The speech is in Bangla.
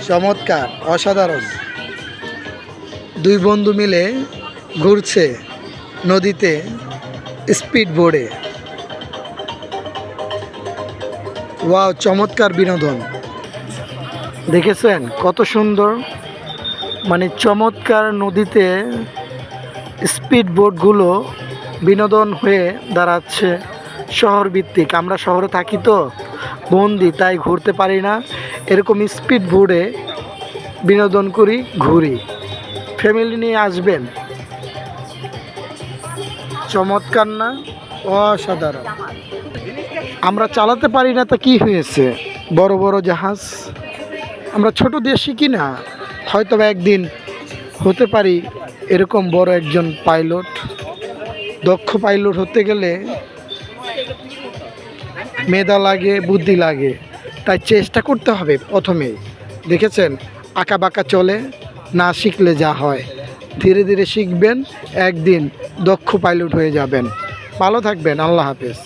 চমৎকার, অসাধারণ। দুই বন্ধু মিলে ঘুরছে নদীতে স্পিড বোর্ডে। ওয়াও, চমৎকার বিনোদন। দেখেছেন কত সুন্দর, মানে চমৎকার নদীতে স্পিড বোটগুলো বিনোদন হয়ে দাঁড়াচ্ছে। শহর ভিত্তিক, আমরা শহরে থাকি তো বন্দি, তাই ঘুরতে পারি না। এরকম স্পিড বোটে বিনোদন করি, ঘুরি। ফ্যামিলি নিয়ে আসবেন। চমৎকার না? অসাধারণ। আমরা চালাতে পারি না তো কি হয়েছে? বড় বড় জাহাজ, আমরা ছোট দেশ শিখি না, হয়তো একদিন হতে পারি এরকম বড় একজন পাইলট। দক্ষ পাইলট হতে গেলে মেধা লাগে, বুদ্ধি লাগে, তাই চেষ্টা করতে হবে প্রথমেই। দেখেছেন আঁকা বাঁকা চলে, না শিখলে যা হয়। ধীরে ধীরে শিখবেন, একদিন দক্ষ পাইলট হয়ে যাবেন। ভালো থাকবেন, আল্লাহ হাফেজ।